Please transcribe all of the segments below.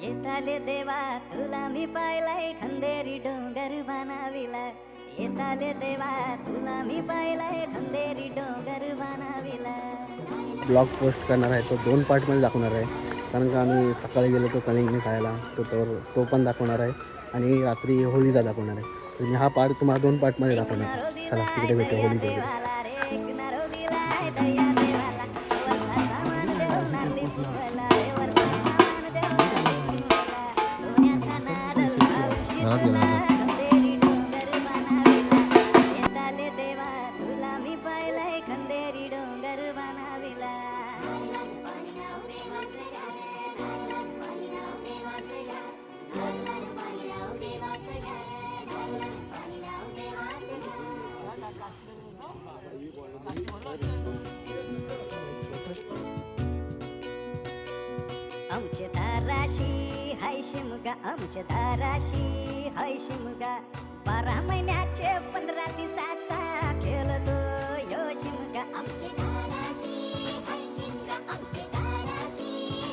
येताले देवा तुला मी पाहिलाय खंदेरी डोंगर बनाविला. येताले देवा तुला मी पाहिलाय खंदेरी डोंगर बनाविला. ब्लॉग पोस्ट करणार आहे तो 2 पार्टमध्ये दाखवणार आहे. कारण का आम्ही सकाळी गेलो तो कलिंगणी खायला तो पण दाखवणार आहे आणि रात्री होळीचा दाखवणार आहे. तर मी हा पार्ट तुम्हाला 2 पार्टमध्ये दाखवणार आहे. चला तिकडे भेटू होळीच्या वेळी. आमचे दाराशी हाय शिमगा, आमचे दाराशी हाय शिमगा. 12 महिन्याचे 15 दिवसाचा खेळतो यो शिमगा. आमचे दाराशी हाय शिमगा, आमचे दाराशी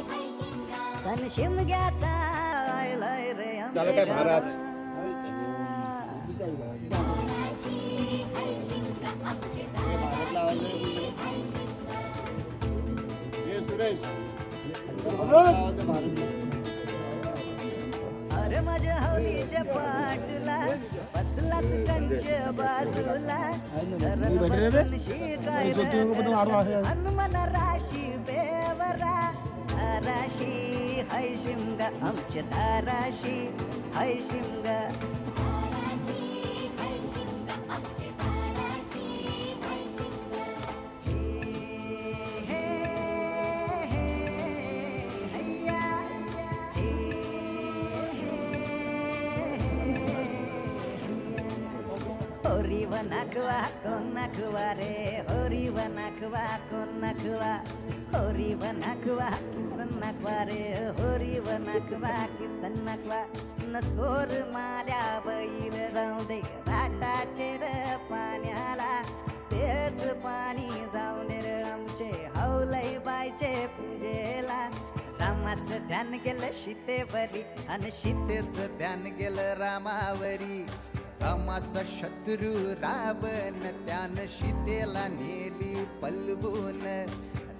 हाय शिमगा. सण शिमग्याचा आयलाय रे आमचे गावात. दाराशी हाय शिमगा, आमचे दाराशी हाय शिमगा. अरे माझ्या हौलीच्या पाटला बसलाच कंच बाजूला. धरण बसून शिकाय हनुमान राशी बेवरा. धाराशी हाय शिमगा, आमच्या धाराशी हाय शिमगा. होरी वनाकवा कोण नखवा रे, होरी वनाकवा कोण नखवा. होरी वनाकवा किसन नखवा रे, होरी वनाकवा किसन नखवा. नसोर माल्या बैल जाऊ दे घाटाचे र पाण्याला. तेच पाणी जाऊ दे र आमचे हौलई बायचे पूजेला. रामाचं ध्यान गेलं सीतेवरी आणि सीतेचं ध्यान गेलं रामावरी. रामाचा शत्रू रावण त्यानं सीतेला नेली पलवून.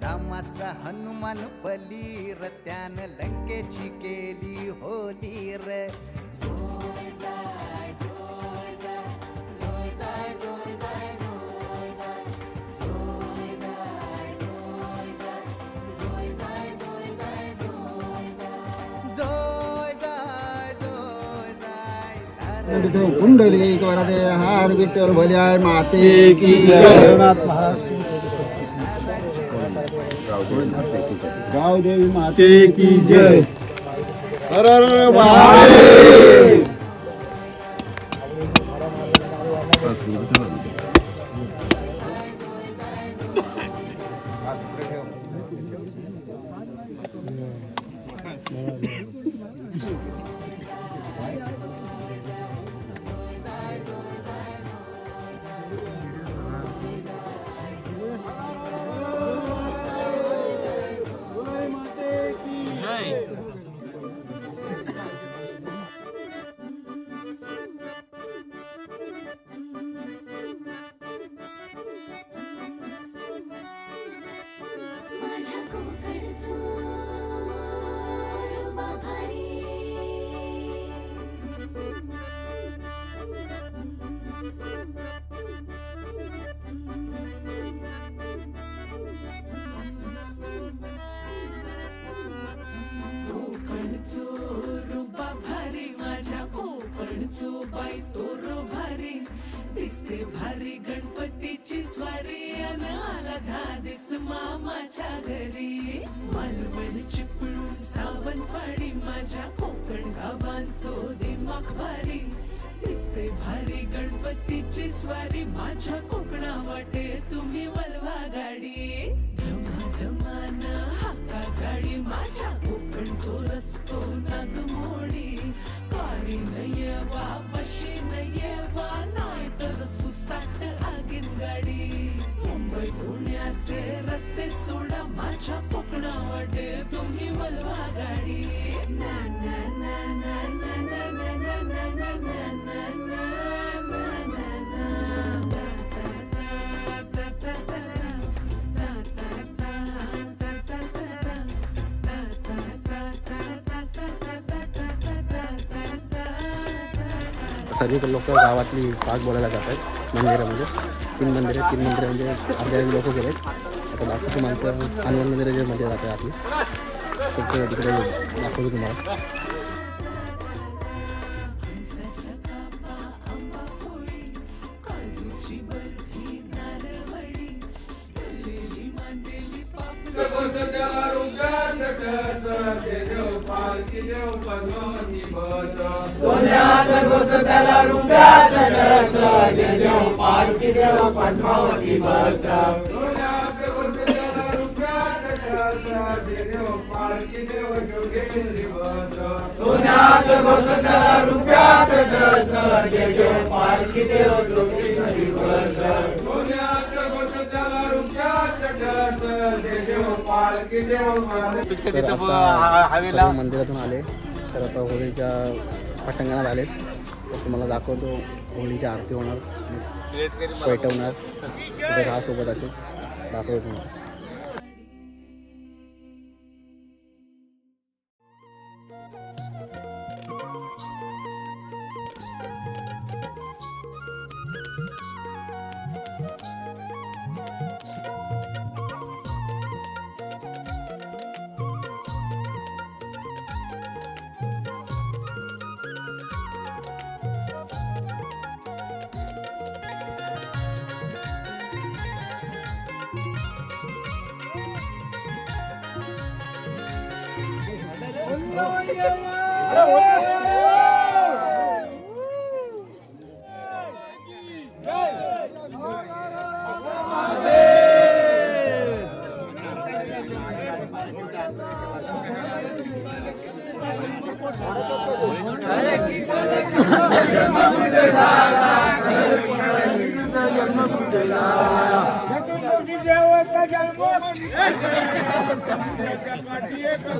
रामाचा हनुमान बली र त्यानं लंकेची केली होली र. जोय जाय जोय जाय जोय जाय जोय जाय जोय जाय जोय जाय जोय जाय जोय जाय जोय जाय जोय जाय जोय जाय जोय जाय. पुंडलिक वरदे हार विठ्ठल भल्या माते की जय. गावदेवी माते की जय. हर हर महादेव. बाई तोरो भारी दिसते भारी गणपतीची स्वारी. अन आला धादिस मामाच्या घरी. मालवण चिपळूण सावंतवाडी माझ्या कोकण गावांचो दिमाग भारी. दिसते भारी गणपतीची स्वारी माझ्या कोकणा वाटे तुम्ही वलवा गाडी. धमाधमान हाका गाडी माझ्या कोकणचो रस्तो नागमोडी. कारी नये वा पशी नये वा नाही तर सुसाट आगीन गाडी. मुंबई पुण्याचे रस्ते सोडा माझ्या कोकणा वाटे तुम्ही वलवा गाडी. सर्व लोक गावातली पाक बोलायला जातात मंदिरामध्ये. 3 मंदिरं म्हणजे अर्ध्या लोक गेलेत. आता बाकीची माणसं हनुमान मंदिरामध्ये जातात आपली. तर तिकडे दाखवतो तुम्हाला. तर आता सर्व मंदिरातून आले तर आता होळीच्या पटांगणात आले. तर तुम्हाला दाखवतो होळीची आरती होणार, पेटवणार. तिथे राहा सोबत असेच दाखवतो तुम्हाला.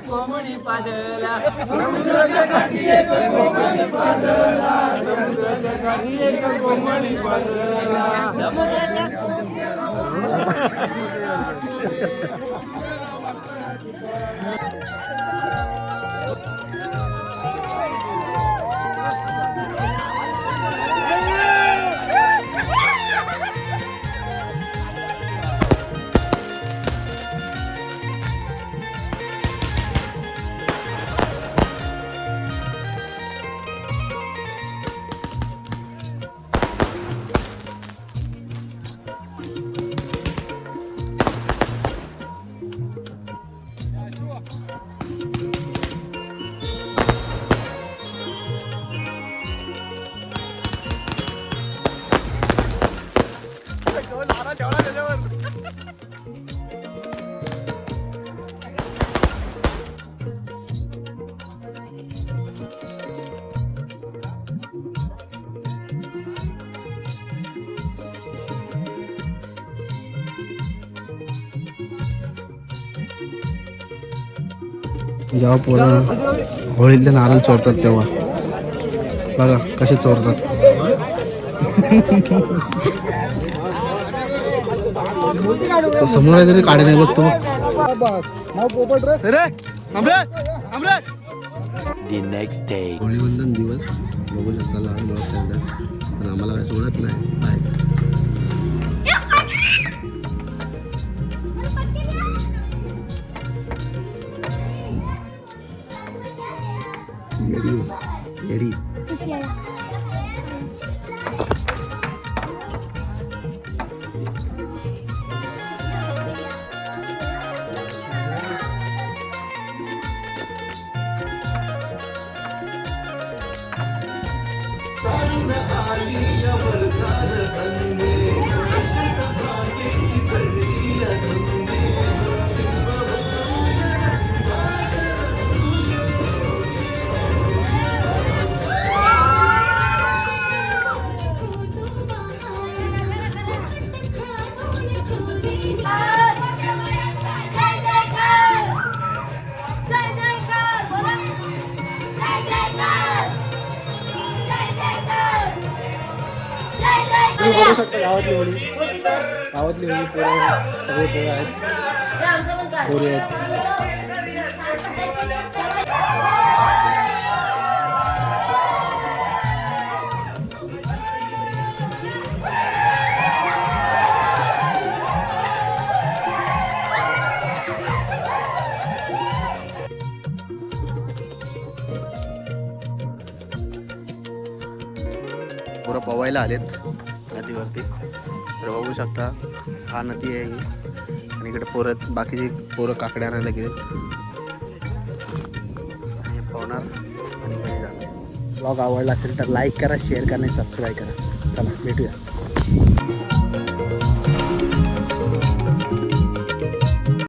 कोमणी पादला समुद्राच्या काठी एक कोमणी पादला, समुद्राच्या काठी एक कोमणी पादला. जेव्हा पोरं होळीतले नारळ चोरतात तेव्हा बघा कसे चोरतात. तो समोर आहे तरी काढे नाही बघतो. होळीवंदन दिवस बघू शकता लहान मुलं, पण आम्हाला काय सोडत नाही. काय येडी तुम्ही बघू शकता गावातली होळी पोरं सगळे पोरं आहेत, पोरी आहेत. पोरं पोवायला आलेत नदीवरती. तर बघू शकता हा नदी आहे ही. आणि इकडे पोरं बाकीची पोरं काकड्या आणायला गेलेत आणि पोहणार आणि घरी जाणार. ब्लॉग आवडला असेल तर लाईक करा, शेअर करा आणि सबस्क्राईब करा. चला भेटूया.